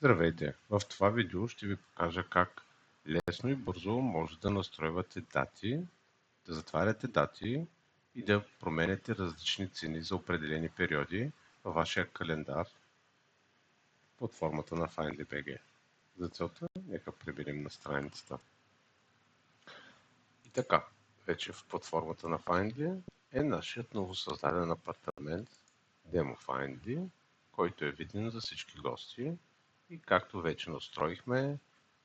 Здравейте! В това видео ще ви покажа как лесно и бързо може да настройвате дати, да затваряте дати и да променяте различни цени за определени периоди във вашия календар под формата на Findly.bg. За целта нека преминем на страницата. И така, вече в платформата на Findly е нашият новосъздаден апартамент Demo Findly, който е виден за всички гости. И както вече настроихме,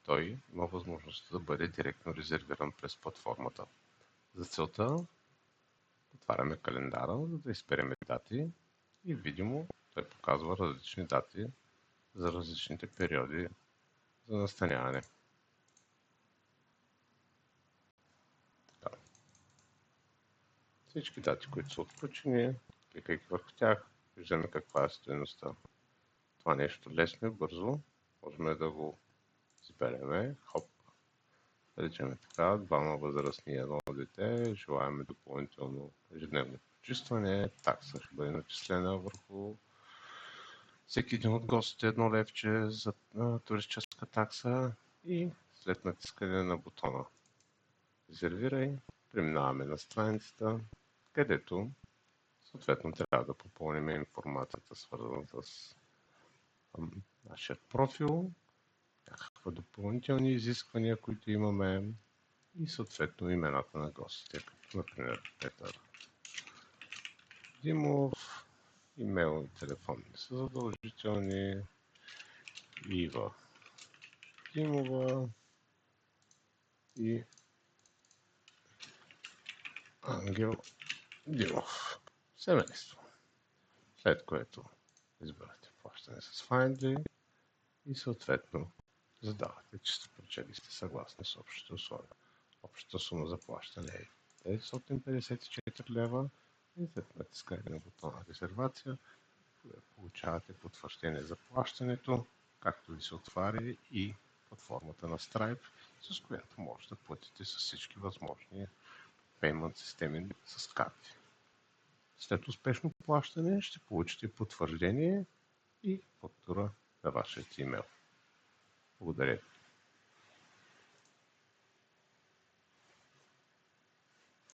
той има възможността да бъде директно резервиран през платформата. За целта отваряме календара, за да изберем дати и видимо той показва различни дати за различните периоди за настаняване. Така. Всички дати, които са отключени, кликайки върху тях, виждаме каква е стойността. Това нещо лесно и бързо можем да го избереме. Хоп! Да речем така, двама възрастни и едно дете, желаем допълнително ежедневно почистване, такса ще бъде начислена върху всеки един от гостите, 1 левче за туристическа такса и след натискане на бутона резервирай, преминаваме на страницата, където съответно трябва да попълним информацията, свързана с нашия профил, някакви допълнителни изисквания, които имаме и съответно имената на гостите, като например Петър Димов, имейл и телефон не са задължителни, Ива Димова и Ангел Димов. Семейство. След което избирате плащане с Findly и съответно задавате, че сте прочели, сте съгласни с общите условия. Общата сума за плащане е 954 лева и след натискане на бутона резервация получавате потвърждение за плащането, както ви се отваря и под формата на Stripe, с която може да платите с всички възможни payment системи с карти. След успешно плащане ще получите потвърждение и фактура на вашия имейл. Благодаря ви.